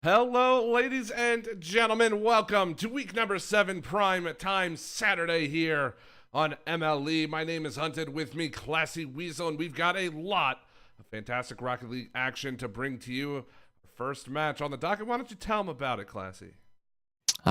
Hello, ladies and gentlemen. Welcome to week number 7 prime time Saturday here on MLE. My name is Hunted, with me Classy Weasel, and we've got a lot of fantastic Rocket League action to bring to you. First match on the docket. Why don't you tell them about it, Classy?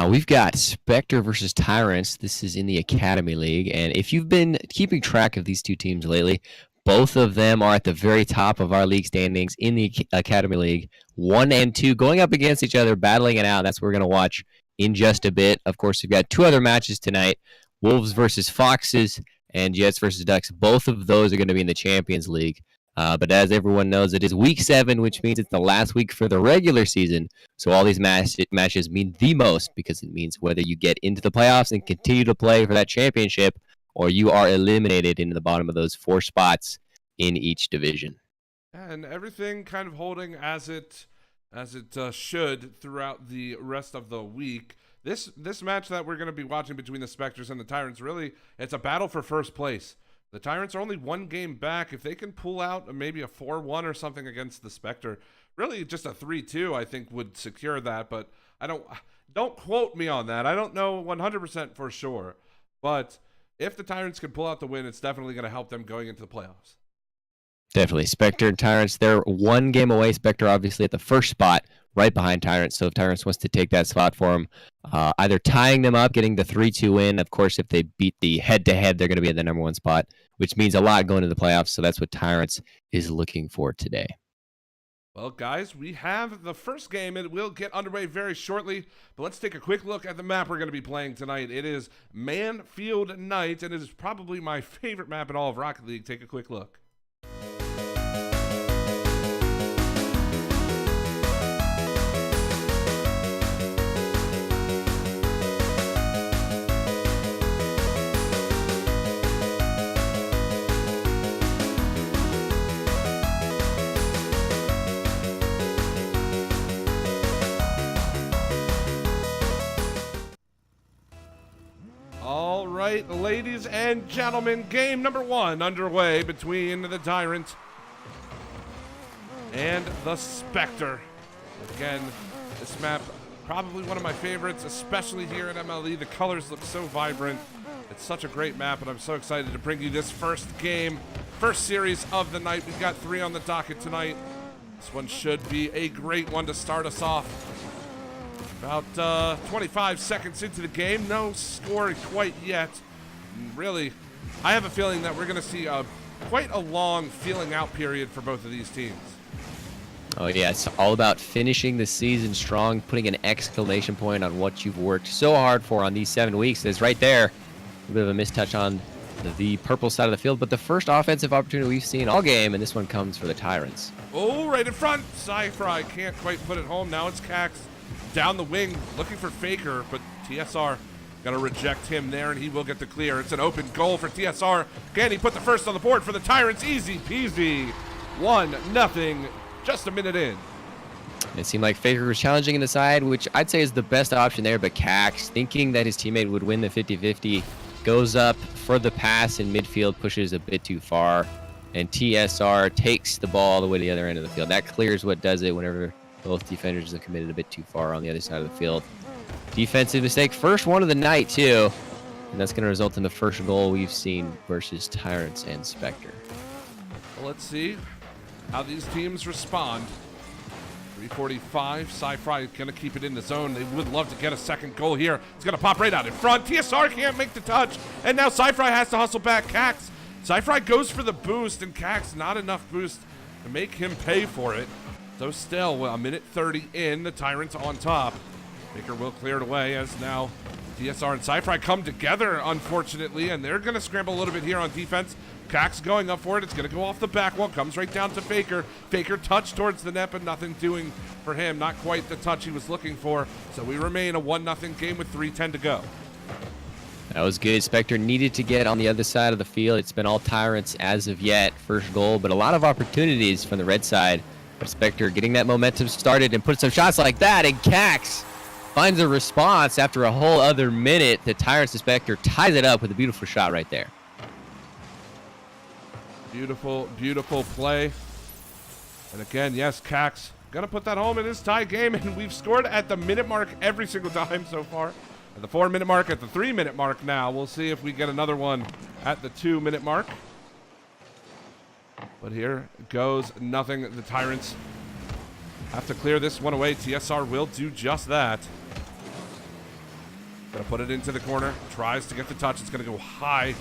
We've got Spectre versus Tyrants. This is in the Academy League, and if you've been keeping track of these two teams lately, both of them are at the very top of our league standings in the Academy League, 1 and 2, going up against each other, battling it out. That's what we're going to watch in just a bit. Of course, we've got two other matches tonight, Wolves versus Foxes and Jets versus Ducks. Both of those are going to be in the Champions League. But as everyone knows, it is week 7, which means it's the last week for the regular season. So all these matches mean the most, because it means whether you get into the playoffs and continue to play for that championship, or you are eliminated into the bottom of those 4 spots in each division. And everything kind of holding as it should throughout the rest of the week. This match that we're going to be watching between the Spectres and the Tyrants, really, it's a battle for first place. The Tyrants are only 1 game back. If they can pull out maybe a 4-1 or something against the Spectre, really just a 3-2, I think, would secure that. But don't quote me on that. I don't know 100% for sure. But if the Tyrants can pull out the win, it's definitely going to help them going into the playoffs. Definitely. Spectre and Tyrants, they're 1 game away. Spectre obviously at the first spot, right behind Tyrants. So if Tyrants wants to take that spot for them, either tying them up, getting the 3-2 win. Of course, if they beat the head-to-head, they're going to be at the number 1 spot, which means a lot going to the playoffs. So that's what Tyrants is looking for today. Well, guys, we have the first game. It will get underway very shortly, but let's take a quick look at the map we're going to be playing tonight. It is Manfield Night, and it is probably my favorite map in all of Rocket League. Take a quick look. All right, ladies and gentlemen, game number 1 underway between the Tyrant and the Spectre. Again, this map, probably one of my favorites, especially here at MLE. The colors look so vibrant. It's such a great map, and I'm so excited to bring you this first game, first series of the night. We've got 3 on the docket tonight. This one should be a great one to start us off. About 25 seconds into the game, no score quite yet. Really, I have a feeling that we're going to see quite a long feeling out period for both of these teams. Oh, yeah, it's all about finishing the season strong, putting an exclamation point on what you've worked so hard for on these 7 weeks. It's right there. A bit of a mistouch on the purple side of the field, but the first offensive opportunity we've seen all game, and this one comes for the Tyrants. Oh, right in front. Sci-Fry can't quite put it home. Now it's Cax down the wing looking for Faker, but TSR going to reject him there, and he will get the clear. It's an open goal for TSR. Can he put the first on the board for the Tyrants? Easy peasy. 1-0, just a minute in. It seemed like Faker was challenging in the side, which I'd say is the best option there, but Cax, thinking that his teammate would win the 50-50, goes up for the pass in midfield, pushes a bit too far, and TSR takes the ball all the way to the other end of the field. That clears what does it whenever both defenders have committed a bit too far on the other side of the field. Defensive mistake, first one of the night, too. And that's going to result in the first goal we've seen versus Tyrants and Spectre. Well, let's see how these teams respond. 3:45, Sci-Fi going to keep it in the zone. They would love to get a second goal here. It's going to pop right out in front. TSR can't make the touch. And now Sci-Fi has to hustle back. Cax. Sci-Fi goes for the boost, and Cax not enough boost to make him pay for it. So still, a minute 30 in, the Tyrants on top. Baker will clear it away as now TSR and Sci-Fi come together, unfortunately, and they're going to scramble a little bit here on defense. Cax going up for it. It's going to go off the back wall. Comes right down to Faker. Faker touch towards the net, but nothing doing for him. Not quite the touch he was looking for. So we remain a 1-0 game with 3:10 to go. That was good. Spectre needed to get on the other side of the field. It's been all Tyrants as of yet. First goal, but a lot of opportunities from the red side. But Spectre getting that momentum started and put some shots like that, and Cax finds a response after a whole other minute. The Tyrants and Spectre ties it up with a beautiful shot right there. Beautiful, beautiful play. And again, yes, Cax Gonna put that home in this tie game, and we've scored at the minute mark every single time so far. At the 4-minute mark, at the 3-minute mark now. We'll see if we get another one at the 2-minute mark. But here goes nothing. The Tyrants have to clear this one away. TSR will do just that. Gonna put it into the corner. Tries to get the touch. It's gonna go high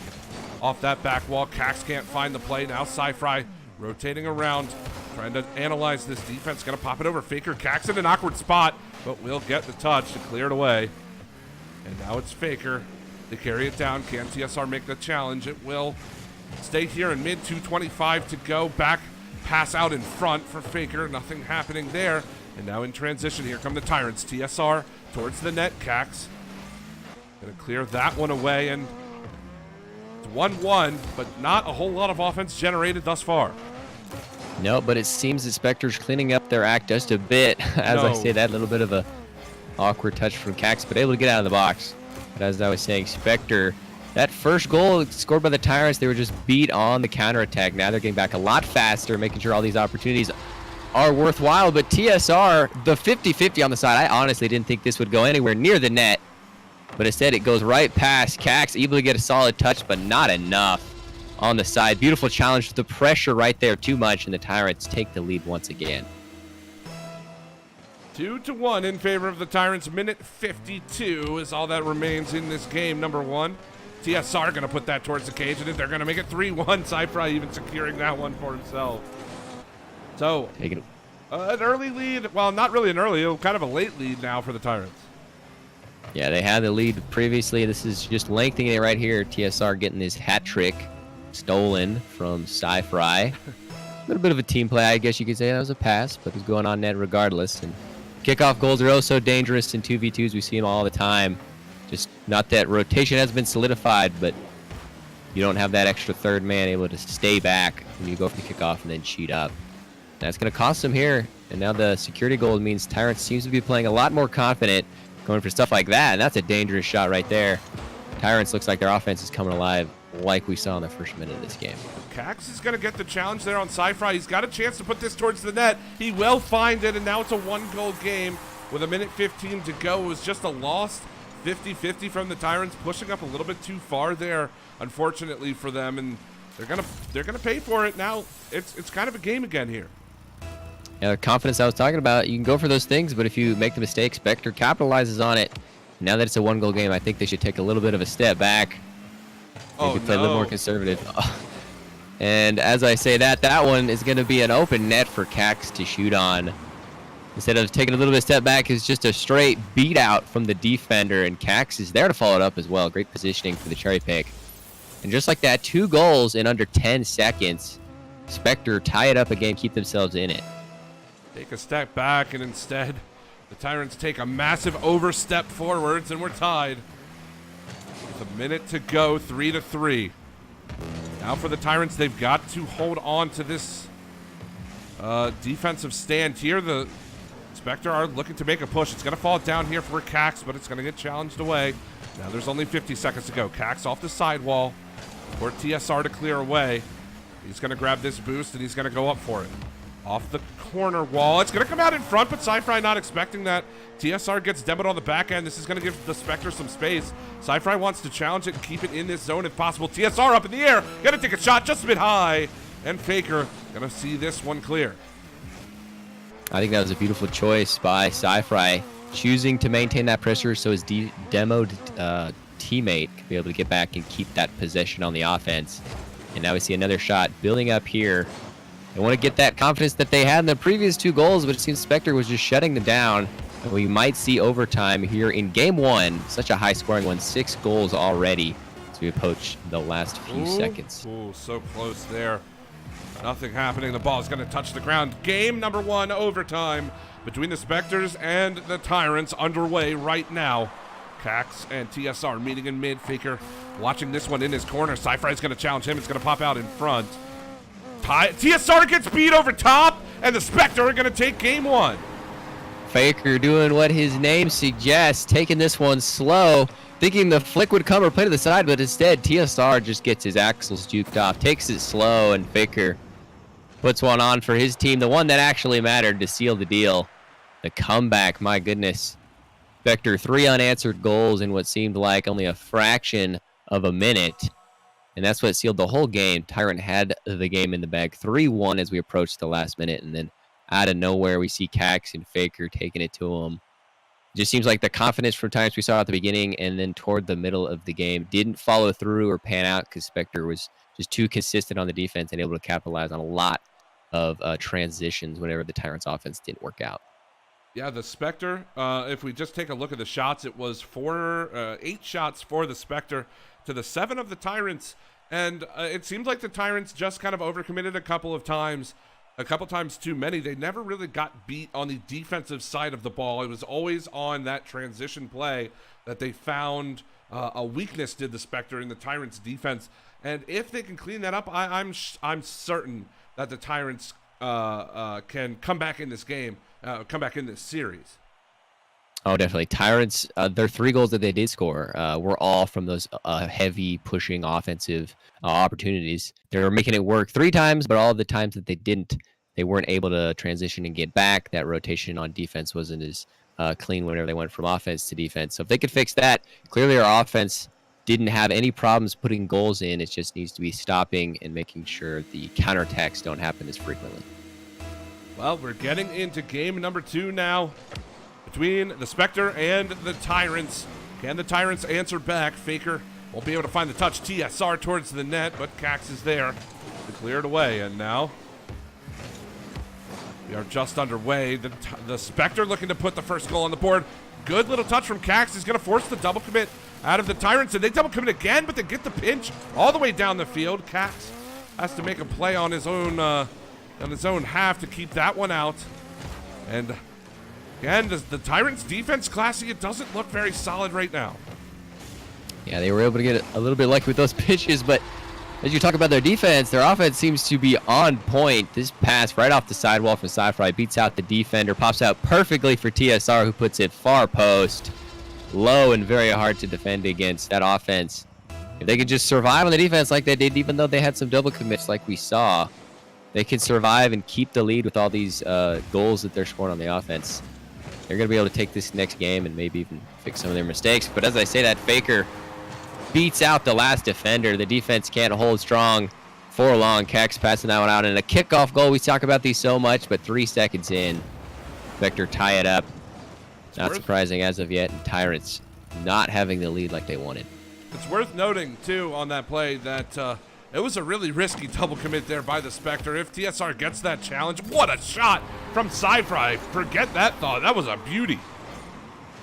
off that back wall. Cax can't find the play. Now Sci-Fry rotating around, trying to analyze this defense. Gonna pop it over. Faker. Cax in an awkward spot, but will get the touch to clear it away. And now it's Faker. They carry it down. Can TSR make the challenge? It will stay here in mid. 2:25 to go. Back pass out in front for Faker. Nothing happening there. And now in transition, here come the Tyrants. TSR towards the net. Cax gonna clear that one away, and it's 1-1, but not a whole lot of offense generated thus far. No, but it seems that Spectre's cleaning up their act just a bit. As I say, that little bit of a awkward touch from Cax, but able to get out of the box. But as I was saying, Spectre, that first goal scored by the Tyrants, they were just beat on the counterattack. Now they're getting back a lot faster, making sure all these opportunities are worthwhile. But TSR, the 50-50 on the side, I honestly didn't think this would go anywhere near the net. But instead, it goes right past Cax, able to get a solid touch, but not enough on the side. Beautiful challenge. The pressure right there, too much, and the Tyrants take the lead once again. 2-1 in favor of the Tyrants. Minute 52 is all that remains in this game. Number one. TSR going to put that towards the cage, and they're going to make it 3-1. Sci-Fry even securing that one for himself. So, an early lead. Well, not really an early, kind of a late lead now for the Tyrants. Yeah, they had the lead previously. This is just lengthening it right here. TSR getting his hat trick stolen from Sci-Fry. A little bit of a team play, I guess you could say. That was a pass, but it was going on net regardless. And kickoff goals are oh so dangerous in 2v2s. We see them all the time. Just not that rotation has been solidified, but you don't have that extra third man able to stay back when you go for the kickoff and then cheat up. That's going to cost them here. And now the security goal means Tyrants seems to be playing a lot more confident, going for stuff like that, and that's a dangerous shot right there. Tyrants looks like their offense is coming alive like we saw in the first minute of this game. Cax is going to get the challenge there on Sci-Fry. He's got a chance to put this towards the net. He will find it, and now it's a 1-goal game with a minute 15 to go. It was just a lost 50-50 from the Tyrants, pushing up a little bit too far there, unfortunately for them, and they're gonna pay for it now. It's kind of a game again here. Yeah, the confidence I was talking about, you can go for those things, but if you make the mistake, Spectre capitalizes on it. Now that it's a 1-goal game, I think they should take a little bit of a step back. They could play a little more conservative. And as I say that one is going to be an open net for Cax to shoot on. Instead of taking a little bit of step back, it's just a straight beat out from the defender, and Cax is there to follow it up as well. Great positioning for the cherry pick. And just like that, 2 goals in under 10 seconds. Spectre tie it up again, keep themselves in it. Take a step back, and instead, the Tyrants take a massive overstep forwards, and we're tied. With a minute to go, 3-3. Now for the Tyrants, they've got to hold on to this defensive stand here. The Spectre are looking to make a push. It's going to fall down here for Cax, but it's going to get challenged away. Now there's only 50 seconds to go. Cax off the sidewall for TSR to clear away. He's going to grab this boost, and he's going to go up for it. Off the corner wall. It's going to come out in front, but Sci-Fry not expecting that. TSR gets demoed on the back end. This is going to give the Spectre some space. Sci-Fry wants to challenge it and keep it in this zone if possible. TSR up in the air. Going to take a shot just a bit high. And Faker going to see this one clear. I think that was a beautiful choice by Sci-Fry, choosing to maintain that pressure so his demoed teammate can be able to get back and keep that possession on the offense. And now we see another shot building up here. They want to get that confidence that they had in the previous 2 goals, but it seems Spectre was just shutting them down. And we might see overtime here in game 1. Such a high-scoring one, 6 goals already as we approach the last few seconds. Ooh, so close there. Nothing happening. The ball is going to touch the ground. Game number 1, overtime between the Spectres and the Tyrants underway right now. Cax and TSR meeting in mid. Faker watching this one in his corner. Sci-Fry is going to challenge him. It's going to pop out in front. TSR gets beat over top, and the Spectre are going to take game 1. Faker doing what his name suggests, taking this one slow, thinking the flick would come or play to the side, but instead TSR just gets his axles juked off, takes it slow, and Faker puts one on for his team, the one that actually mattered to seal the deal. The comeback, my goodness. Spectre, 3 unanswered goals in what seemed like only a fraction of a minute. And that's what sealed the whole game. Tyrant had the game in the bag 3-1 as we approached the last minute. And then out of nowhere, we see Cax and Faker taking it to him. It just seems like the confidence from Tyrants we saw at the beginning and then toward the middle of the game didn't follow through or pan out because Spectre was just too consistent on the defense and able to capitalize on a lot of transitions whenever the Tyrants offense didn't work out. Yeah, the Spectre, if we just take a look at the shots, it was 8 shots for the Spectre to the 7 of the Tyrants. And it seems like the Tyrants just kind of overcommitted a couple times too many. They never really got beat on the defensive side of the ball. It was always on that transition play that they found a weakness, did the Spectre, in the Tyrants defense. And if they can clean that up, I'm certain that the Tyrants can come back in this game, come back in this series. Oh, definitely. Tyrants, their 3 goals that they did score were all from those heavy pushing offensive opportunities. They were making it work 3 times, but all of the times that they didn't, they weren't able to transition and get back. That rotation on defense wasn't as clean whenever they went from offense to defense. So if they could fix that, clearly our offense didn't have any problems putting goals in. It just needs to be stopping and making sure the counterattacks don't happen as frequently. Well, we're getting into game number 2 now between the Spectre and the Tyrants. Can the Tyrants answer back? Faker won't be able to find the touch. TSR towards the net, but Cax is there to clear it away. And now we are just underway. The Spectre looking to put the first goal on the board. Good little touch from Cax. He's going to force the double commit out of the Tyrants. And they double commit again, but they get the pinch all the way down the field. Cax has to make a play on his own half to keep that one out. And again, the Tyrants' defense, classy, it doesn't look very solid right now. Yeah, they were able to get a little bit lucky with those pitches, but as you talk about their defense, their offense seems to be on point. This pass right off the sidewall from Sci-Fi beats out the defender, pops out perfectly for TSR, who puts it far post. Low and very hard to defend against that offense. If they could just survive on the defense like they did, even though they had some double commits like we saw, they could survive and keep the lead with all these goals that they're scoring on the offense. They're going to be able to take this next game and maybe even fix some of their mistakes. But as I say, that Faker beats out the last defender. The defense can't hold strong for long. Cax passing that one out. And a kickoff goal. We talk about these so much, but 3 seconds in, Spectre tie it up. Not surprising as of yet. And Tyrants not having the lead like they wanted. It's worth noting, too, on that play that it was a really risky double commit there by the Spectre. If TSR gets that challenge, what a shot from Sci-Fi. Forget that thought. That was a beauty.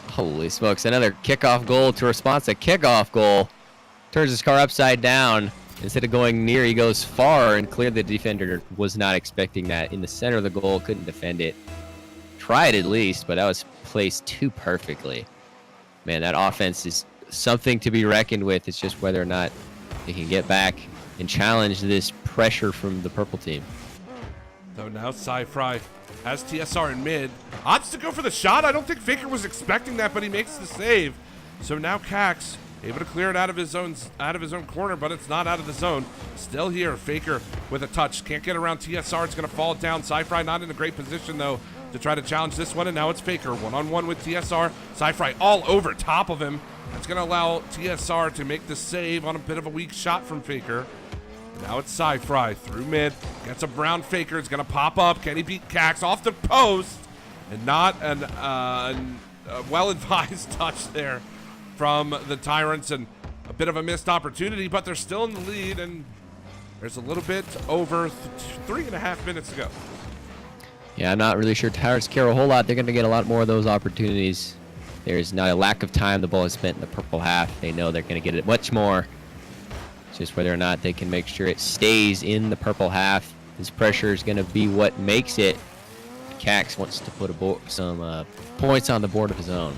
Holy smokes. Another kickoff goal to response to kickoff goal. Turns his car upside down. Instead of going near, he goes far, and clearly the defender was not expecting that. In the center of the goal, couldn't defend it. Tried at least, but that was placed too perfectly. Man, that offense is something to be reckoned with. It's just whether or not they can get back and challenge this pressure from the purple team. So now Sci-Fi has TSR in mid. Opts to go for the shot. I don't think Faker was expecting that, but he makes the save. So now Cax able to clear it out of his own corner, but it's not out of the zone. Still here, Faker with a touch. Can't get around TSR. It's going to fall down. Sci-Fi not in a great position, though, to try to challenge this one, and now it's Faker one-on-one with TSR. Sci-Fi all over top of him. That's going to allow TSR to make the save on a bit of a weak shot from Faker. Now it's Sci-Fi through mid. Gets a Brown Faker. It's going to pop up. Can he beat Cax off the post? And not a well-advised touch there from the Tyrants, and a bit of a missed opportunity, but they're still in the lead, and there's a little bit over 3.5 minutes to go. Yeah, I'm not really sure Tyrants care a whole lot. They're going to get a lot more of those opportunities. There's not a lack of time. The ball is spent in the purple half. They know they're going to get it much more. It's just whether or not they can make sure it stays in the purple half. This pressure is going to be what makes it. Cax wants to put some points on the board of his own.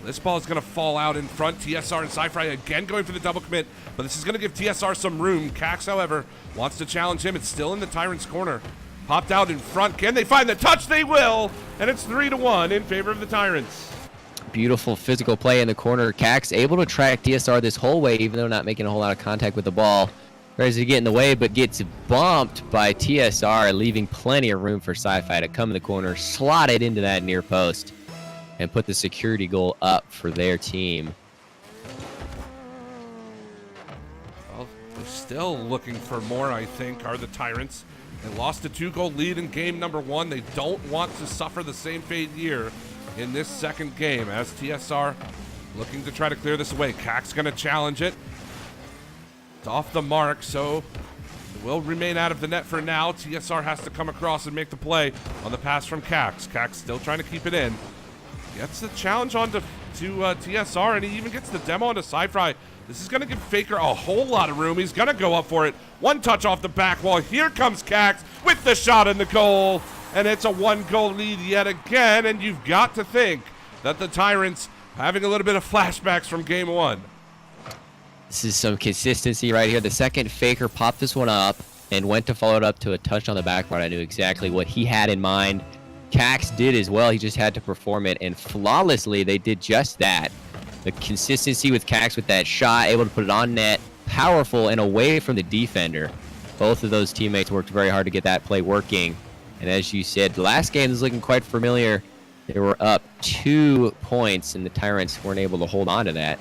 This ball is going to fall out in front. TSR and Sci-Fi again going for the double commit, but this is going to give TSR some room. Cax, however, wants to challenge him. It's still in the Tyrants' corner. Popped out in front. Can they find the touch? They will, and it's 3-1 in favor of the Tyrants. Beautiful physical play in the corner. Cax able to track TSR this whole way, even though not making a whole lot of contact with the ball. Tries to get in the way, but gets bumped by TSR, leaving plenty of room for Sci-Fi to come in the corner, slot it into that near post, and put the security goal up for their team. Well, they're still looking for more, I think, are the Tyrants. They lost a 2-goal lead in game number 1. They don't want to suffer the same fate here in this second game, as TSR looking to try to clear this away. Cac's going to challenge it. It's off the mark, so it will remain out of the net for now. TSR has to come across and make the play on the pass from Cax. Cax still trying to keep it in. Gets the challenge onto TSR, and he even gets the demo onto Sci-Fi. This is going to give Faker a whole lot of room. He's going to go up for it. One touch off the back wall. Here comes Cax with the shot in the goal, and it's a 1-goal lead yet again, and you've got to think that the Tyrants having a little bit of flashbacks from game 1. This is some consistency right here. The second Faker popped this one up and went to follow it up to a touch on the backboard. I knew exactly what he had in mind. Cax did as well. He just had to perform it, and flawlessly they did just that. The consistency with Cax with that shot, able to put it on net, powerful and away from the defender. Both of those teammates worked very hard to get that play working. And as you said, the last game is looking quite familiar. They were up 2 points, and the Tyrants weren't able to hold on to that.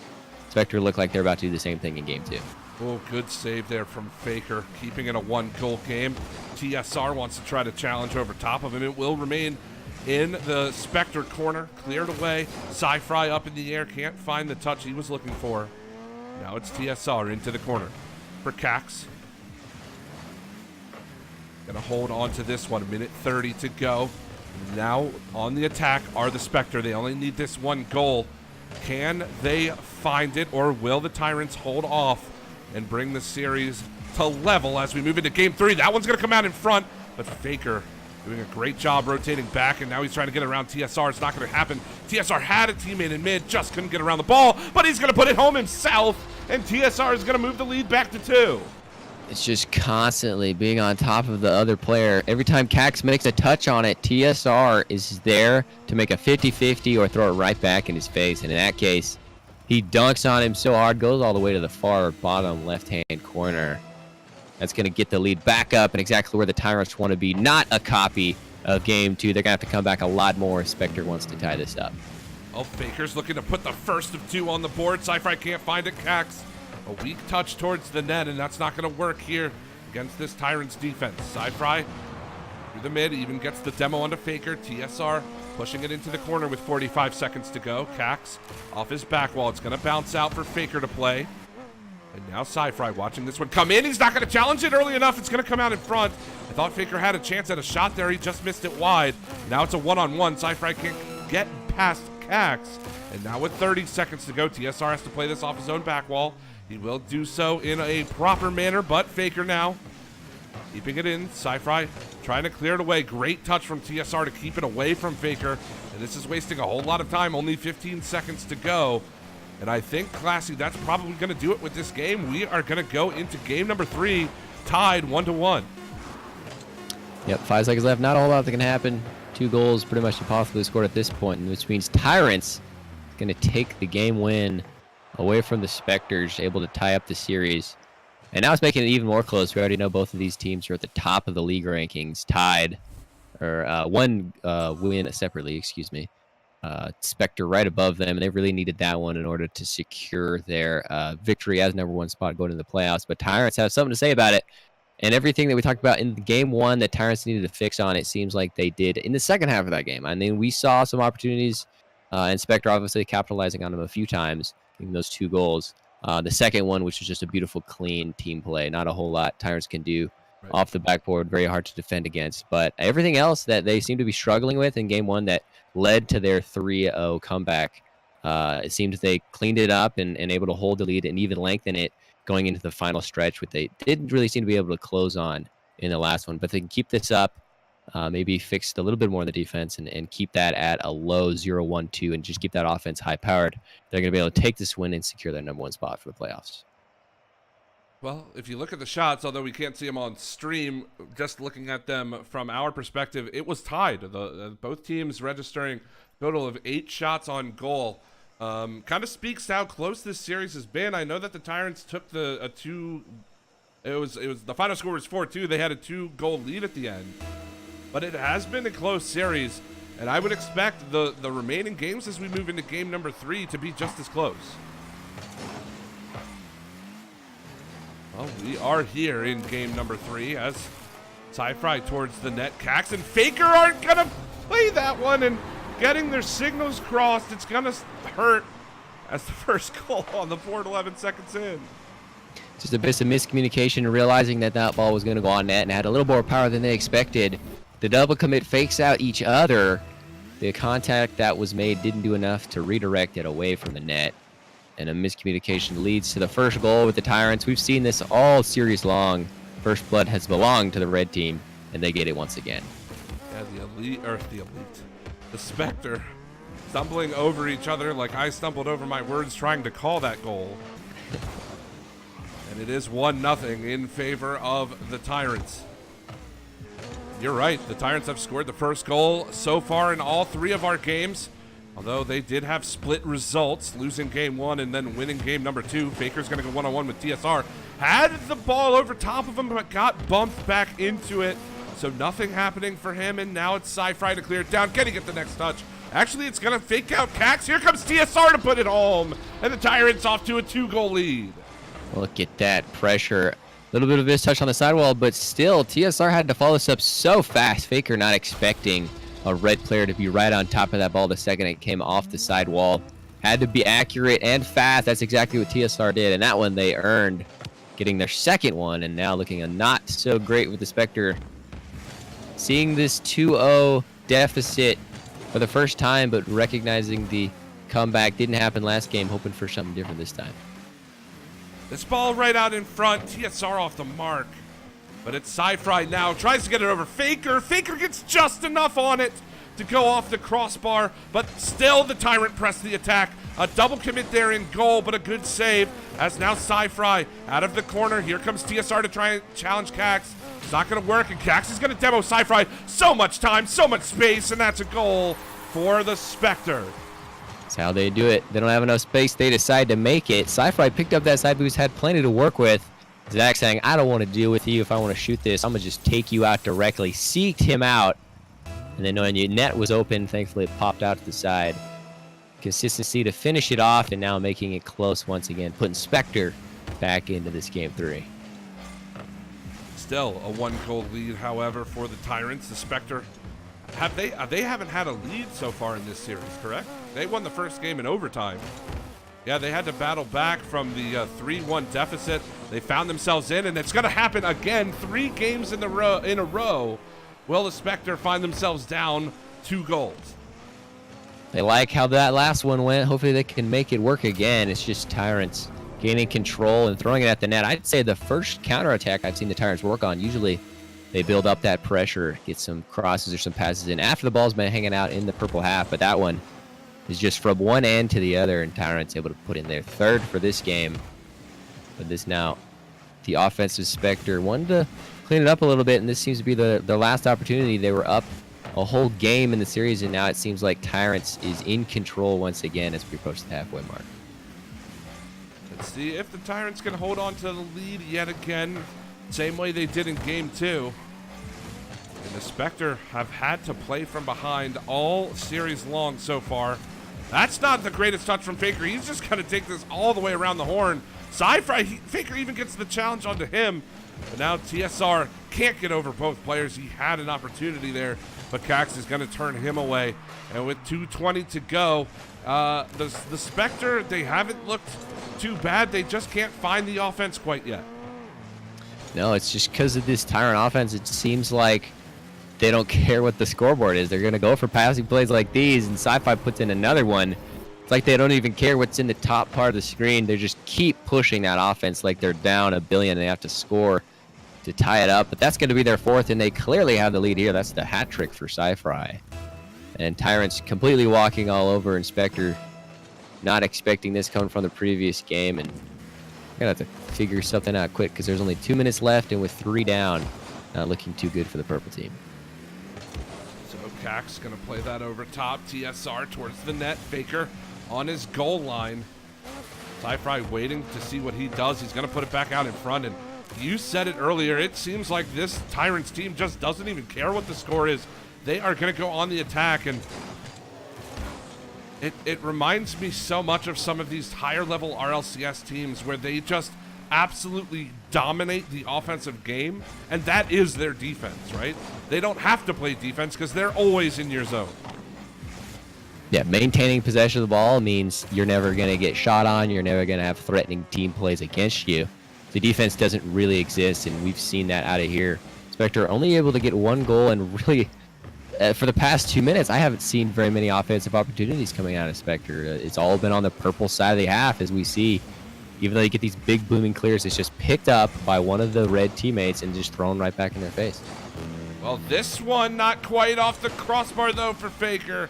Spectre looked like they're about to do the same thing in game 2. Oh, good save there from Faker, keeping it a 1-goal game. TSR wants to try to challenge over top of him. It will remain in the Spectre corner, cleared away. Sci-Fi up in the air, can't find the touch he was looking for. Now it's TSR into the corner for Cax. Gonna hold on to this one, 1:30 to go. Now on the attack are the Spectre. They only need this 1 goal. Can they find it, or will the Tyrants hold off and bring the series to level as we move into game 3? That one's going to come out in front, but Faker doing a great job rotating back, and now he's trying to get around TSR. It's not going to happen. TSR had a teammate in mid, just couldn't get around the ball, but he's going to put it home himself, and TSR is going to move the lead back to 2. It's just constantly being on top of the other player. Every time Cax makes a touch on it, TSR is there to make a 50-50 or throw it right back in his face. And in that case, he dunks on him so hard, goes all the way to the far bottom left-hand corner. That's going to get the lead back up and exactly where the Tyrants want to be. Not a copy of game 2. They're going to have to come back a lot more. Spectre wants to tie this up. Well, Faker's looking to put the first of 2 on the board. Sci-Fi can't find it. Cax, a weak touch towards the net, and that's not going to work here against this Tyrants defense. Sci-Fi through the mid, even gets the demo onto Faker. TSR pushing it into the corner with 45 seconds to go. Cax off his back wall. It's going to bounce out for Faker to play. And now Sci-Fi watching this one come in. He's not going to challenge it early enough. It's going to come out in front. I thought Faker had a chance at a shot there. He just missed it wide. Now it's a 1-on-1. Sci-Fi can't get past Cax. And now with 30 seconds to go, TSR has to play this off his own back wall. He will do so in a proper manner, but Faker now keeping it in. Sci-Fi trying to clear it away. Great touch from TSR to keep it away from Faker. And this is wasting a whole lot of time. Only 15 seconds to go. And I think, Classy, that's probably going to do it with this game. We are going to go into game number 3, tied 1-1. Yep, 5 seconds left. Not a whole lot that can happen. 2 goals pretty much impossibly scored at this point, which means Tyrants going to take the game win away from the Spectres, able to tie up the series. And now it's making it even more close. We already know both of these teams are at the top of the league rankings, tied, or one win separately, excuse me. Spectre right above them, and they really needed that one in order to secure their victory as #1 spot going into the playoffs. But Tyrants have something to say about it. And everything that we talked about in game 1 that Tyrants needed to fix on, it seems like they did in the second half of that game. I mean, we saw some opportunities, and Spectre obviously capitalizing on them a few times, getting those 2 goals. The second one, which was just a beautiful, clean team play. Not a whole lot Tyrants can do off the backboard. Very hard to defend against. But everything else that they seem to be struggling with in game 1 that led to their 3-0 comeback, it seemed they cleaned it up and able to hold the lead and even lengthen it going into the final stretch, which they didn't really seem to be able to close on in the last one. But they can keep this up, maybe fix a little bit more in the defense and keep that at a low 0-1-2 and just keep that offense high-powered. They're going to be able to take this win and secure their #1 spot for the playoffs. Well, if you look at the shots, although we can't see them on stream, just looking at them from our perspective, it was tied. Both teams registering a total of 8 shots on goal. Kind of speaks to how close this series has been. I know that the Tyrants took a 2 It was the final score was 4-2. They had a 2-goal lead at the end. But it has been a close series, and I would expect the remaining games as we move into game number 3 to be just as close. Well, we are here in game number 3 as Sci-Fry towards the net. Cax and Faker aren't gonna play that one, and getting their signals crossed, it's gonna hurt as the first goal on the board 11 seconds in. Just a bit of miscommunication, realizing that that ball was going to go on net and had a little more power than they expected. The double commit fakes out each other. The contact that was made didn't do enough to redirect it away from the net. And a miscommunication leads to the first goal with the Tyrants. We've seen this all series long. First blood has belonged to the red team, and they get it once again. Yeah, the Spectre stumbling over each other like I stumbled over my words trying to call that goal. And it is 1-0 in favor of the Tyrants. You're right, the Tyrants have scored the first goal so far in all 3 of our games, although they did have split results, losing game 1 and then winning game number 2. Faker's going to go one-on-one with TSR. Had the ball over top of him, but got bumped back into it, so nothing happening for him, and now it's Sci-Fry to clear it down. Can he get the next touch? Actually, it's going to fake out Cax. Here comes TSR to put it home, and the Tyrants off to a 2-goal lead. Look at that pressure. A little bit of this touch on the sidewall, but still, TSR had to follow this up so fast. Faker not expecting a red player to be right on top of that ball the second it came off the sidewall. Had to be accurate and fast. That's exactly what TSR did, and that one they earned, getting their second one, and now looking not so great with the Spectre. Seeing this 2-0 deficit for the first time, but recognizing the comeback didn't happen last game, hoping for something different this time. This ball right out in front, TSR off the mark. But it's Sci-Fry now, tries to get it over Faker. Faker gets just enough on it to go off the crossbar, but still the Tyrant pressed the attack. A double commit there in goal, but a good save, as now Sci-Fry out of the corner. Here comes TSR to try and challenge Cax. It's not gonna work, and Cax is gonna demo Sci-Fry. So much time, so much space, and that's a goal for the Spectre. That's how they do it. They don't have enough space. They decide to make it. Sci-Fi picked up that side boost, had plenty to work with. Zach saying, I don't want to deal with you. If I want to shoot this, I'm going to just take you out directly. Seeked him out. And then knowing your net was open, thankfully it popped out to the side. Consistency to finish it off, and now making it close once again, putting Spectre back into this game 3. Still a 1-goal lead, however, for the Tyrants. The Spectre, they haven't had a lead so far in this series, correct? They won the first game in overtime. Yeah, they had to battle back from the 3-1 deficit. They found themselves in, and it's going to happen again. 3 games in a row. Will the Spectre find themselves down 2 goals? They like how that last one went. Hopefully they can make it work again. It's just Tyrants gaining control and throwing it at the net. I'd say the first counterattack I've seen the Tyrants work on, usually they build up that pressure, get some crosses or some passes in after the ball's been hanging out in the purple half, but that one is just from one end to the other, and Tyrants able to put in their 3rd for this game. But this now, the offensive Spectre wanted to clean it up a little bit, and this seems to be the last opportunity. They were up a whole game in the series, and now it seems like Tyrants is in control once again as we approach the halfway mark. Let's see if the Tyrants can hold on to the lead yet again, same way they did in game 2. And the Spectre have had to play from behind all series long so far. That's not the greatest touch from Faker. He's just going to take this all the way around the horn. Sci-Fry, Faker even gets the challenge onto him. But now TSR can't get over both players. He had an opportunity there, but Cax is going to turn him away. And with 2:20 to go, the Spectre, they haven't looked too bad. They just can't find the offense quite yet. No, it's just because of this Tyrant offense. It seems like they don't care what the scoreboard is. They're going to go for passing plays like these, and Sci-Fi puts in another one. It's like they don't even care what's in the top part of the screen. They just keep pushing that offense like they're down 1 billion and they have to score to tie it up. But that's going to be their 4th, and they clearly have the lead here. That's the hat trick for Sci-Fi. And Tyrants completely walking all over, and Spectre not expecting this coming from the previous game. And we're going to have to figure something out quick because there's only 2 minutes left, and with 3 down, not looking too good for the purple team. So Cax going to play that over top. TSR towards the net. Faker on his goal line. Sci-Fry waiting to see what he does. He's going to put it back out in front, and You said it earlier. It seems like this Tyrants team just doesn't even care what the score is. They are going to go on the attack, and it reminds me so much of some of these higher level RLCS teams where they just absolutely dominate the offensive game, and that is their defense, right? They don't have to play defense because they're always in your zone. Yeah, maintaining possession of the ball means you're never going to get shot on. You're never going to have threatening team plays against you. The defense doesn't really exist, and we've seen that out of here. Spectre only able to get one goal, and really, for the past 2 minutes, I haven't seen very many offensive opportunities coming out of Spectre. It's all been on the purple side of the half, as we see. Even though you get these big booming clears, it's just picked up by one of the red teammates and just thrown right back in their face. Well, this one not quite off the crossbar, though, for Faker.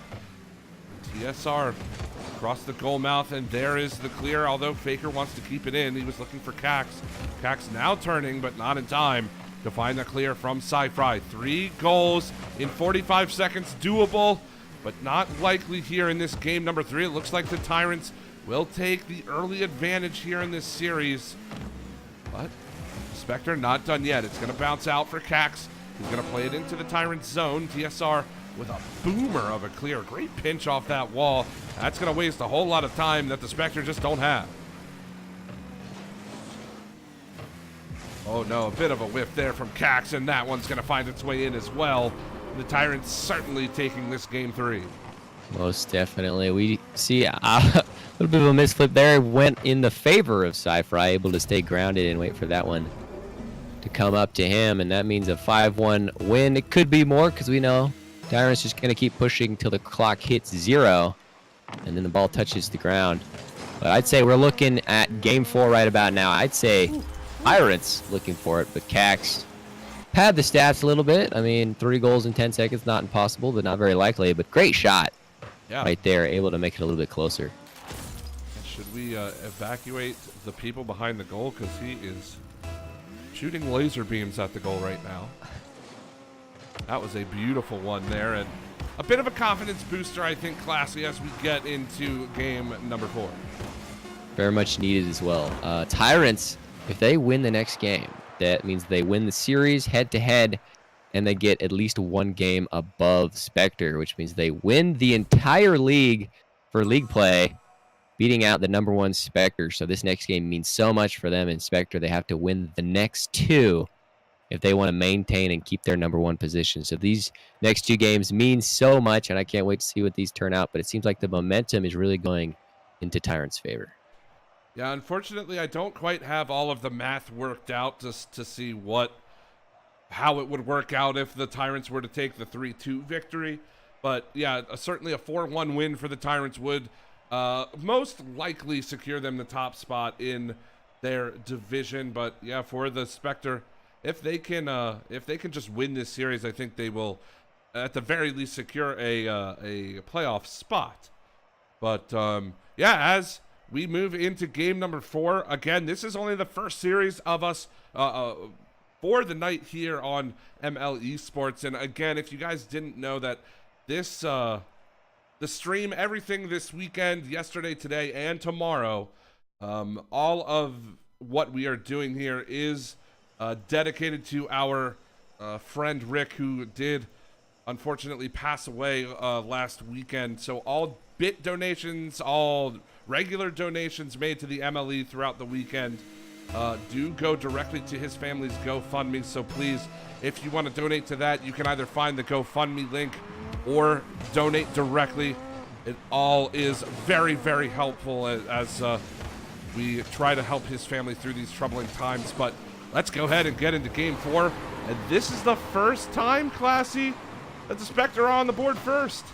TSR across the goal mouth, and there is the clear, although Faker wants to keep it in. He was looking for Cax. Cax now turning, but not in time to find the clear from Sci-Fry. 3 goals in 45 seconds, doable, but not likely here in this game number 3. It looks like the Tyrants will take the early advantage here in this series, but Spectre not done yet. It's going to bounce out for Cax. He's going to play it into the Tyrant zone. TSR with a boomer of a clear. Great pinch off that wall. That's going to waste a whole lot of time that the Spectre just don't have. Oh no, a bit of a whiff there from Cax, and that one's going to find its way in as well. The Tyrants certainly taking this game 3. Most definitely. We see a little bit of a misflip there. Went in the favor of Sci-Fry, able to stay grounded and wait for that one to come up to him, and that means a 5-1 win. It could be more because we know Tyrants just going to keep pushing till the clock hits 0, and then the ball touches the ground. But I'd say we're looking at game 4 right about now. I'd say Tyrants looking for it, but Cax pad the stats a little bit. I mean, 3 goals in 10 seconds, not impossible, but not very likely. But great shot right there, able to make it a little bit closer. Should we evacuate the people behind the goal? Because he is shooting laser beams at the goal right now. That was a beautiful one there, and a bit of a confidence booster, I think, Classy, as we get into game number 4. Very much needed as well. Tyrants, if they win the next game, that means they win the series head-to-head, and they get at least 1 game above Spectre, which means they win the entire league for league play, beating out the number 1 Spectre. So this next game means so much for them in Spectre. They have to win the next 2 if they want to maintain and keep their number 1 position. So these next 2 games mean so much, and I can't wait to see what these turn out. But it seems like the momentum is really going into Tyrants' favor. Yeah, unfortunately, I don't quite have all of the math worked out just to see how it would work out if the Tyrants were to take the 3-2 victory. But yeah, certainly a 4-1 win for the Tyrants would most likely secure them the top spot in their division. But yeah, for the Spectre, if they can just win this series, I think they will at the very least secure a playoff spot. But yeah, as we move into game number 4, again, this is only the first series of us for the night here on MLE Esports. And again, if you guys didn't know that this the stream, everything this weekend, yesterday, today, and tomorrow, all of what we are doing here is dedicated to our friend Rick, who did unfortunately pass away last weekend. So all bit donations, all regular donations made to the MLE throughout the weekend do go directly to his family's GoFundMe. So please, if you want to donate to that, you can either find the GoFundMe link or donate directly. It all is very, very helpful as we try to help his family through these troubling times. But let's go ahead and get into game 4. And this is the first time, Classy, that the Spectre are on the board first.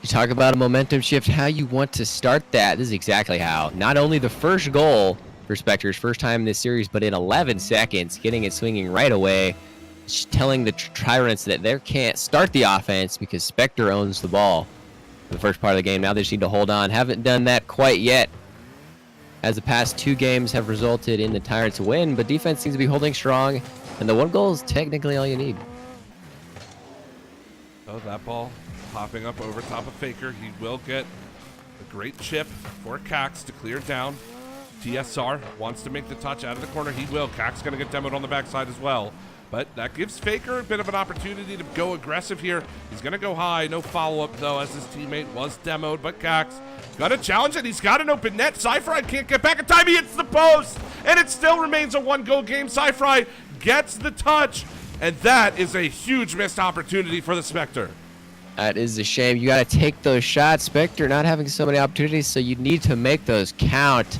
You talk about a momentum shift, how you want to start that. This is exactly how. Not only the first goal for Spectre's first time in this series, but in 11 seconds, getting it swinging right away, telling the Tyrants that they can't start the offense because Spectre owns the ball for the first part of the game. Now they just need to hold on. Haven't done that quite yet, as the past 2 games have resulted in the Tyrants win, but defense seems to be holding strong, and the 1 goal is technically all you need. Oh, that ball popping up over top of Faker. He will get a great chip for Cax to clear down. TSR wants to make the touch out of the corner. He will. Cac's going to get demoed on the backside as well. But that gives Faker a bit of an opportunity to go aggressive here. He's going to go high. No follow-up, though, as his teammate was demoed. But Cac's got to challenge it. He's got an open net. Cypher can't get back in time. He hits the post. And it still remains a one-goal game. Cypher gets the touch. And that is a huge missed opportunity for the Spectre. That is a shame. You got to take those shots. Spectre not having so many opportunities, so you need to make those count.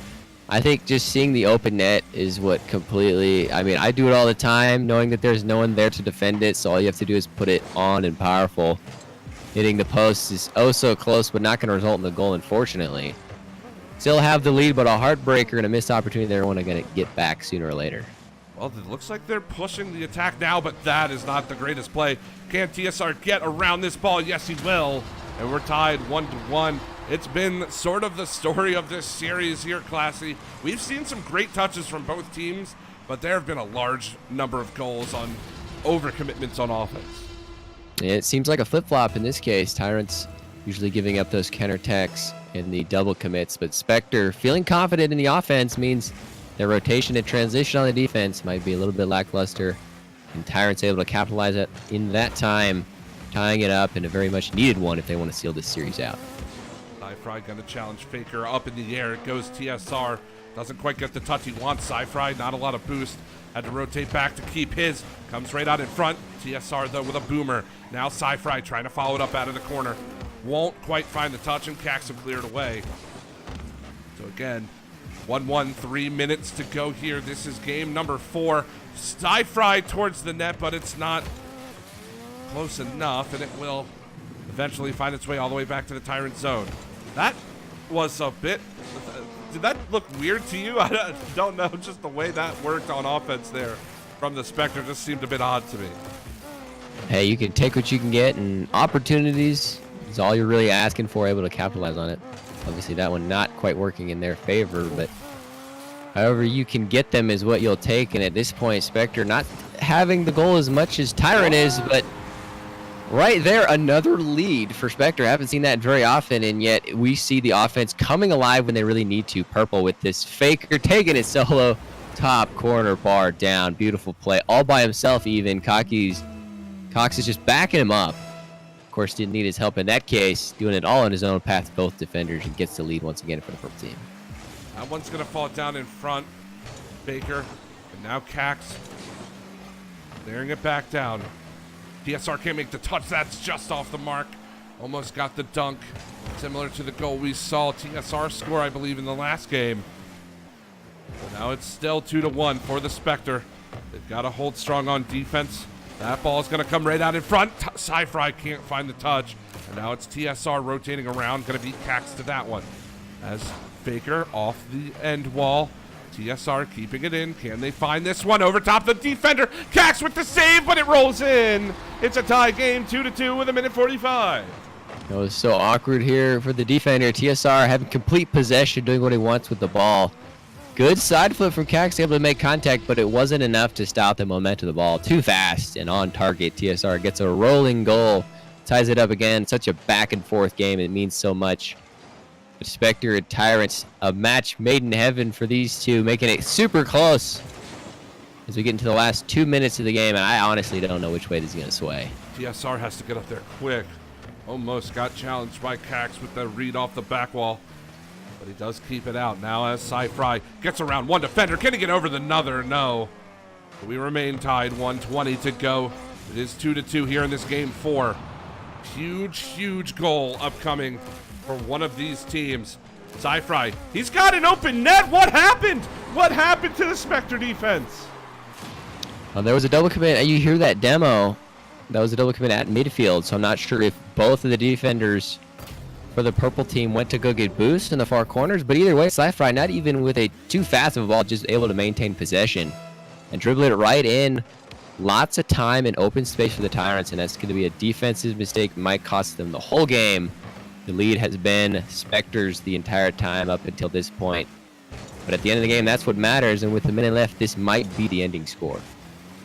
I think just seeing the open net is what completely, I mean, I do it all the time, knowing that there's no one there to defend it, so all you have to do is put it on and powerful. Hitting the post is oh so close, but not going to result in the goal, unfortunately. Still have the lead, but a heartbreaker and a missed opportunity they're going to get back sooner or later. Well, it looks like they're pushing the attack now, but that is not the greatest play. Can TSR get around this ball? Yes, he will. And we're tied 1-1. It's been sort of the story of this series here, Classy. We've seen some great touches from both teams, but there have been a large number of goals on overcommitments on offense. It seems like a flip-flop in this case. Tyrants usually giving up those counterattacks and the double commits, but Spectre feeling confident in the offense means their rotation and transition on the defense might be a little bit lackluster, and Tyrants able to capitalize it in that time, tying it up in a very much needed one if they want to seal this series out. Cypher going to challenge Faker up in the air. It goes TSR. Doesn't quite get the touch he wants. Cypher, not a lot of boost. Had to rotate back to keep his. Comes right out in front. TSR, though, with a boomer. Now Cypher trying to follow it up out of the corner. Won't quite find the touch, and Caxton cleared away. So again, 1-1, 3 minutes to go here. This is game number 4. Cypher towards the net, but it's not close enough, and it will eventually find its way all the way back to the Tyrant zone. That was a bit... Did that look weird to you? I don't know. Just the way that worked on offense there from the Spectre just seemed a bit odd to me. Hey, you can take what you can get, and opportunities is all you're really asking for, able to capitalize on it. Obviously, that one not quite working in their favor, but however you can get them is what you'll take. And at this point, Spectre not having the goal as much as Tyrant is, but right there, another lead for Spectre. I haven't seen that very often, and yet we see the offense coming alive when they really need to. Purple with this Faker taking it solo, top corner bar down. Beautiful play, all by himself even. Cox is just backing him up. Of course, didn't need his help in that case, doing it all on his own, past both defenders, and gets the lead once again for the purple team. That one's going to fall down in front. Baker, and now Cax clearing it back down. TSR can't make the touch. That's just off the mark. Almost got the dunk. Similar to the goal we saw TSR score, I believe, in the last game. But now it's still 2-1 for the Spectre. They've got to hold strong on defense. That ball is going to come right out in front. Cypher can't find the touch. And now it's TSR rotating around. Going to beat Cax to that one. As Faker off the end wall. TSR keeping it in. Can they find this one? Over top the defender. Cax with the save, but it rolls in. It's a tie game, 2-2 with 1:45. It was so awkward here for the defender. TSR having complete possession, doing what he wants with the ball. Good side flip from Cax, able to make contact, but it wasn't enough to stop the momentum of the ball. Too fast and on target. TSR gets a rolling goal. Ties it up again. Such a back and forth game. It means so much. But Spectre and Tyrants, a match made in heaven for these two, making it super close as we get into the last 2 minutes of the game, and I honestly don't know which way this is going to sway. TSR has to get up there quick. Almost got challenged by Cax with the read off the back wall, but he does keep it out. Now as Cypher gets around one defender. Can he get over the another? No. We remain tied, 1:20 to go. It is 2-2 here in this game 4. Huge goal upcoming for one of these teams. Cypher, he's got an open net. What happened? What happened to the Spectre defense? Well, there was a double commit. You hear that demo. That was a double commit at midfield, so I'm not sure if both of the defenders for the purple team went to go get boost in the far corners, but either way, Cypher, not even with a too fast of a ball, just able to maintain possession and dribble it right in. Lots of time and open space for the Tyrants, and that's going to be a defensive mistake. Might cost them the whole game. The lead has been Spectre's the entire time up until this point. But at the end of the game, that's what matters, and with a minute left, this might be the ending score.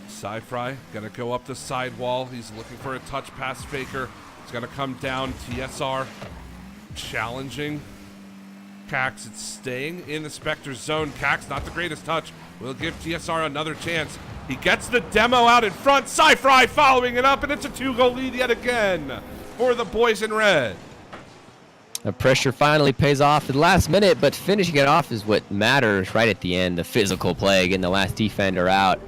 Cypher gonna go up the side wall. He's looking for a touch past Faker. It's gonna come down. TSR challenging Cax. It's staying in the Spectre zone. Cax, not the greatest touch. Will give TSR another chance. He gets the demo out in front. Sci-Fry following it up, and it's a 2-goal lead yet again for the boys in red. The pressure finally pays off at the last minute, but finishing it off is what matters right at the end. The physical play, getting the last defender out,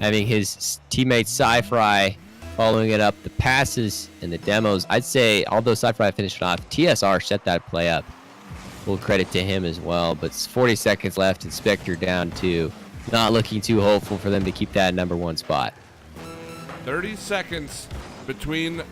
having his teammate Sci-Fry following it up, the passes and the demos. I'd say, although Sci-Fry finished it off, TSR set that play up. Full credit to him as well, but it's 40 seconds left and Spectre down 2. Not looking too hopeful for them to keep that #1 spot. 30 seconds between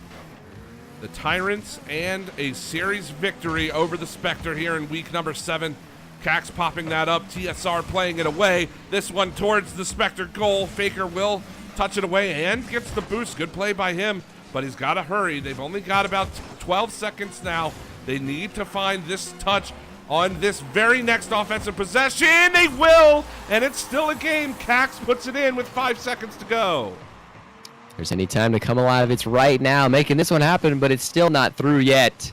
the Tyrants and a series victory over the Spectre here in week number 7. Cax popping that up, TSR playing it away. This one towards the Spectre goal. Faker will touch it away and gets the boost. Good play by him, but he's got to hurry. They've only got about 12 seconds now. They need to find this touch on this very next offensive possession. They will, and it's still a game. Cax puts it in with 5 seconds to go. If there's any time to come alive, it's right now, making this one happen, but it's still not through yet.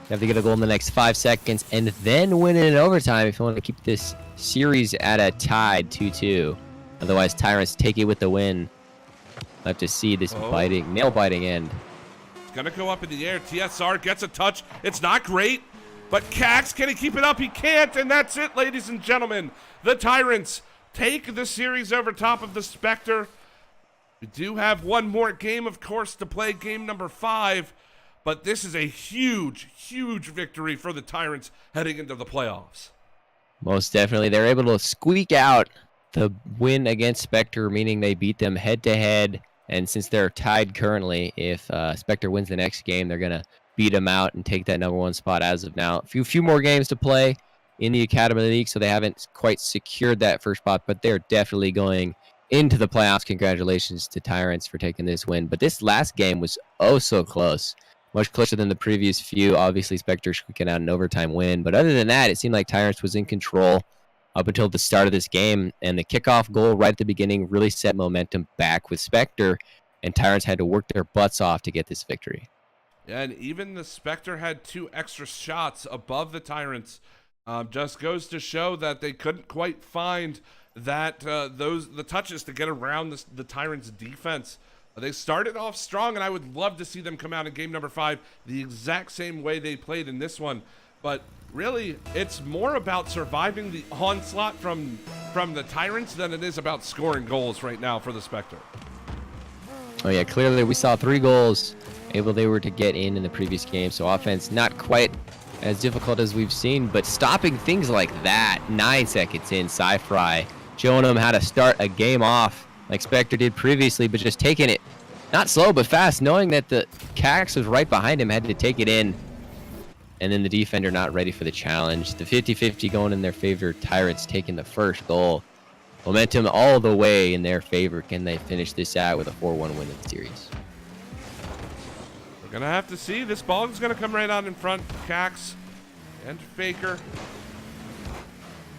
You have to get a goal in the next 5 seconds and then win it in overtime if you want to keep this series at a tied 2-2. Otherwise, Tyrants take it with the win. We'll have to see this nail-biting end. It's going to go up in the air. TSR gets a touch. It's not great, but Cax, can he keep it up? He can't, and that's it, ladies and gentlemen. The Tyrants take the series over top of the Spectre. We do have one more game, of course, to play, game number 5, but this is a huge, huge victory for the Tyrants heading into the playoffs. Most definitely. They're able to squeak out the win against Spectre, meaning they beat them head-to-head. And since they're tied currently, if Spectre wins the next game, they're going to beat them out and take that #1 spot as of now. A few more games to play in the Academy League, so they haven't quite secured that first spot, but they're definitely going into the playoffs. Congratulations to Tyrants for taking this win. But this last game was oh so close. Much closer than the previous few. Obviously, Spectre squeaking out an overtime win. But other than that, it seemed like Tyrants was in control up until the start of this game, and the kickoff goal right at the beginning really set momentum back with Spectre, and Tyrants had to work their butts off to get this victory. Yeah, and even the Spectre had 2 extra shots above the Tyrants. Just goes to show that they couldn't quite find that the touches to get around the Tyrants' defense. They started off strong, and I would love to see them come out in game number 5 the exact same way they played in this one. But really, it's more about surviving the onslaught from the Tyrants than it is about scoring goals right now for the Spectre. Oh yeah, clearly we saw 3 goals they were to get in the previous game, so offense not quite as difficult as we've seen, but stopping things like that 9 seconds in, Sci-Fry showing them how to start a game off like Spectre did previously, but just taking it not slow but fast, knowing that the Cax was right behind him, had to take it in. And then the defender not ready for the challenge. The 50-50 going in their favor. Tyrants taking the first goal. Momentum all the way in their favor. Can they finish this out with a 4-1 win in the series? We're going to have to see. This ball is going to come right out in front. Cax and Faker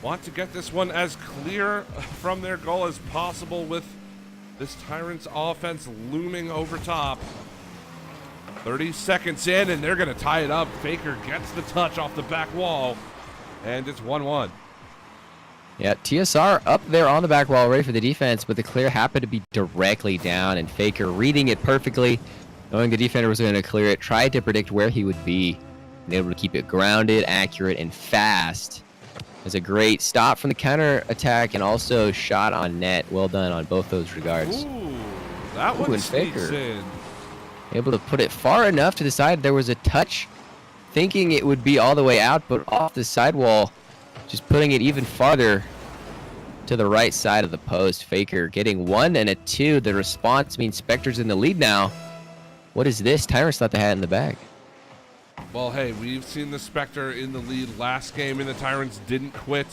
want to get this one as clear from their goal as possible with this Tyrants offense looming over top. 30 seconds in, and they're going to tie it up. Faker gets the touch off the back wall, and it's 1-1. Yeah, TSR up there on the back wall, ready for the defense, but the clear happened to be directly down, and Faker reading it perfectly, knowing the defender was going to clear it, tried to predict where he would be, and able to keep it grounded, accurate, and fast. It was a great stop from the counter attack, and also shot on net. Well done on both those regards. Ooh, that one sneaks in. Able to put it far enough to the side. There was a touch, thinking it would be all the way out, but off the sidewall, just putting it even farther to the right side of the post. Faker getting 1 and a 2. The response means Spectre's in the lead now. What is this? Tyrants thought they had it in the bag. Well, hey, we've seen the Spectre in the lead last game, and the Tyrants didn't quit.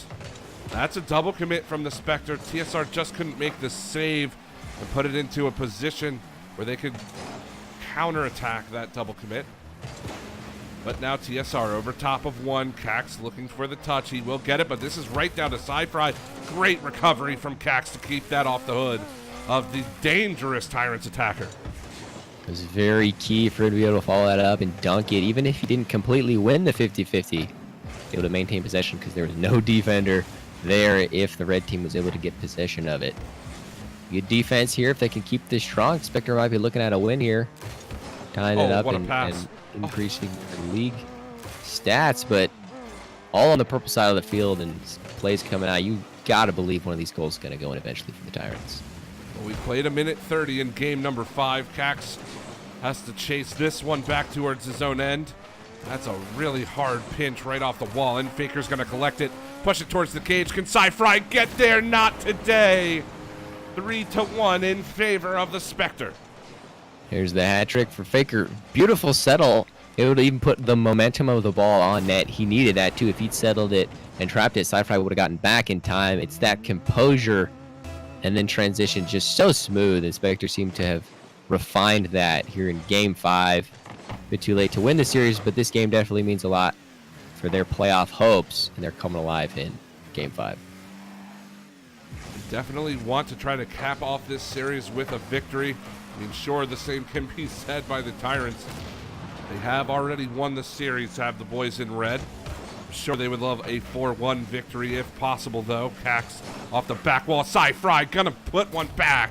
That's a double commit from the Spectre. TSR just couldn't make the save and put it into a position where they could counterattack that double commit. But now TSR over top of 1. Cax looking for the touch. He will get it, but this is right down to Sci-Fry. Great recovery from Cax to keep that off the hood of the dangerous Tyrants attacker. It was very key for him to be able to follow that up and dunk it, even if he didn't completely win the 50-50. able to maintain possession because there was no defender there if the red team was able to get possession of it. Good defense here. If they can keep this strong, Spectre might be looking at a win here. Tying it up and increasing their league stats, but all on the purple side of the field and plays coming out. You got to believe one of these goals is going to go in eventually for the Tyrants. Well, we played a minute 30 in game number 5. Cax has to chase this one back towards his own end. That's a really hard pinch right off the wall, and Faker's going to collect it, push it towards the cage. Can Sci-Fry get there? Not today. 3-1 in favor of the Spectre. Here's the hat trick for Faker. Beautiful settle. It would even put the momentum of the ball on net. He needed that too. If he'd settled it and trapped it, Sci-Fi would have gotten back in time. It's that composure and then transition just so smooth. And Spectre seemed to have refined that here in game 5. A bit too late to win the series, but this game definitely means a lot for their playoff hopes, and they're coming alive in game 5. Definitely want to try to cap off this series with a victory. I mean, sure, the same can be said by the Tyrants. They have already won the series, have the boys in red. I'm sure they would love a 4-1 victory if possible, though. Cax off the back wall. Sci-Fry gonna put one back.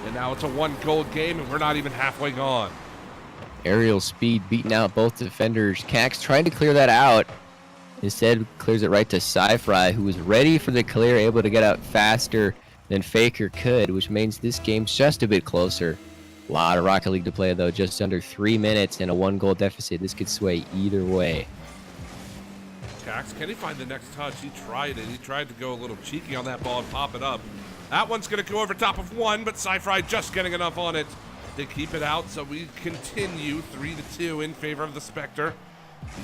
And now it's a 1-goal game, and we're not even halfway gone. Aerial speed beating out both defenders. Cax trying to clear that out. Instead, clears it right to Sci-Fry, who was ready for the clear, able to get out faster than Faker could, which means this game's just a bit closer. A lot of Rocket League to play, though. Just under 3 minutes and a 1-goal deficit. This could sway either way. Cax, can he find the next touch? He tried it. He tried to go a little cheeky on that ball and pop it up. That one's going to go over top of one, but Sci-Fry just getting enough on it to keep it out. So we continue 3-2 in favor of the Spectre.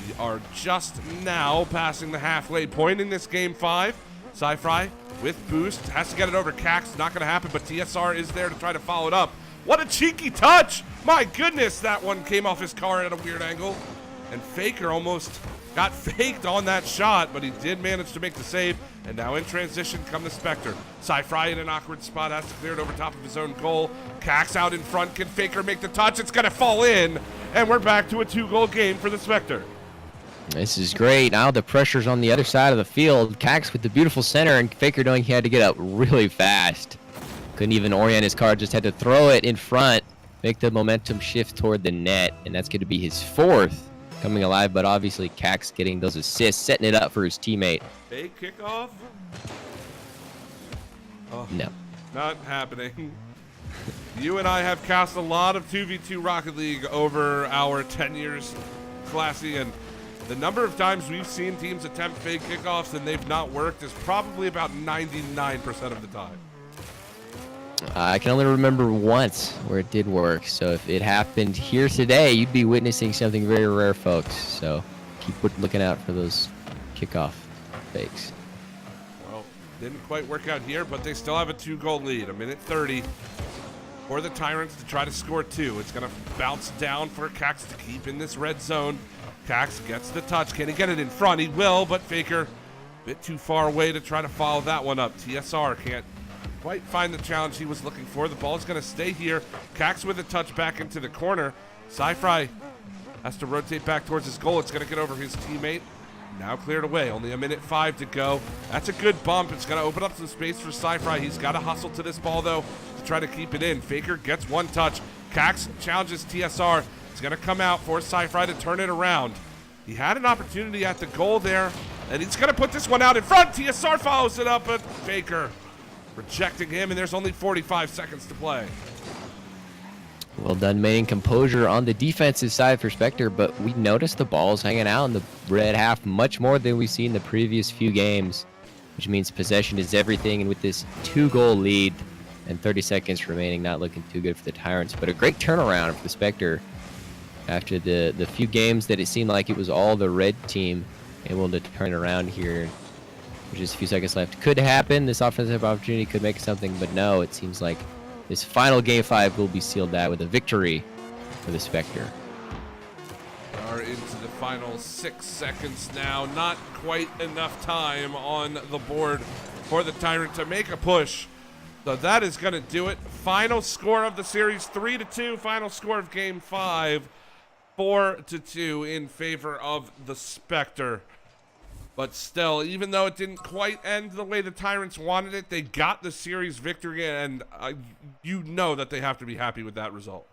We are just now passing the halfway point in this game 5. Sci-Fry with boost has to get it over Cax. Not going to happen, but TSR is there to try to follow it up. What a cheeky touch! My goodness, that one came off his car at a weird angle. And Faker almost got faked on that shot, but he did manage to make the save. And now in transition come the Spectre. Sci-Fry in an awkward spot, has to clear it over top of his own goal. Cax out in front. Can Faker make the touch? It's going to fall in. And we're back to a 2-goal game for the Spectre. This is great. Now the pressure's on the other side of the field. Cax with the beautiful center, and Faker knowing he had to get up really fast. Couldn't even orient his car, just had to throw it in front, make the momentum shift toward the net, and that's going to be his 4th coming alive, but obviously Cax getting those assists, setting it up for his teammate. Fake kickoff? Oh, no. Not happening. You and I have cast a lot of 2v2 Rocket League over our 10 years, Classy, and the number of times we've seen teams attempt fake kickoffs and they've not worked is probably about 99% of the time. I can only remember once where it did work, so if it happened here today, you'd be witnessing something very rare, folks. So keep looking out for those kickoff fakes. Well, didn't quite work out here, but they still have a 2-goal lead. A minute 30 for the Tyrants to try to score 2. It's going to bounce down for Cax to keep in this red zone. Cax gets the touch. Can he get it in front? He will, but Faker a bit too far away to try to follow that one up. TSR can't quite find the challenge he was looking for. The ball's going to stay here. Cax with a touch back into the corner. Sci-Fry has to rotate back towards his goal. It's going to get over his teammate. Now cleared away. Only a minute 5 to go. That's a good bump. It's going to open up some space for Sci-Fry. He's got to hustle to this ball, though, to try to keep it in. Faker gets one touch. Cax challenges TSR. It's going to come out for Sci-Fry to turn it around. He had an opportunity at the goal there, and he's going to put this one out in front. TSR follows it up, but Faker rejecting him, and there's only 45 seconds to play. Well done, maintaining composure on the defensive side for Spectre, but we noticed the balls hanging out in the red half much more than we've seen the previous few games, which means possession is everything, and with this 2-goal lead and 30 seconds remaining, not looking too good for the Tyrants, but a great turnaround for the Spectre after the few games that it seemed like it was all the red team able to turn it around here. Just a few seconds left. Could happen. This offensive opportunity could make something, but no, it seems like this final game 5 will be sealed out with a victory for the Spectre. We are into the final 6 seconds now. Not quite enough time on the board for the Tyrant to make a push. So that is going to do it. Final score of the series, 3-2. Final score of game 5, 4-2 in favor of the Spectre. But still, even though it didn't quite end the way the Tyrants wanted it, they got the series victory, and you know that they have to be happy with that result.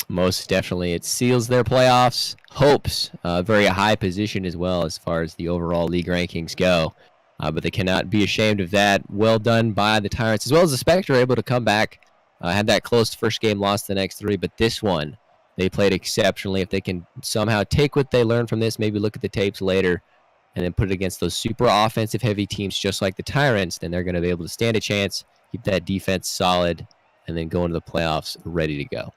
Most definitely. It seals their playoffs hopes. Very high position as well as far as the overall league rankings go. But they cannot be ashamed of that. Well done by the Tyrants, as well as the Spectre, able to come back. Had that close first game, lost the next 3, but this one, they played exceptionally. If they can somehow take what they learned from this, maybe look at the tapes later, and then put it against those super offensive heavy teams just like the Tyrants, then they're going to be able to stand a chance, keep that defense solid, and then go into the playoffs ready to go.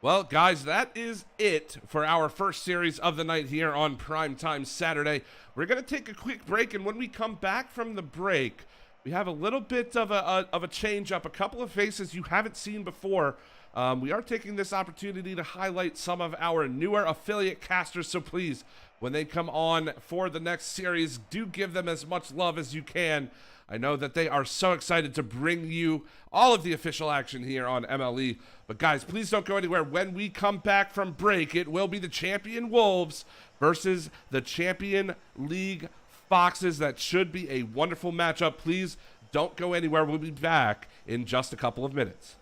Well, guys, that is it for our first series of the night here on Primetime Saturday. We're going to take a quick break, and when we come back from the break, we have a little bit of a change up, a couple of faces you haven't seen before. We are taking this opportunity to highlight some of our newer affiliate casters, so please, when they come on for the next series, do give them as much love as you can. I know that they are so excited to bring you all of the official action here on MLE. But guys, please don't go anywhere. When we come back from break, it will be the Champion Wolves versus the Champion League Foxes. That should be a wonderful matchup. Please don't go anywhere. We'll be back in just a couple of minutes.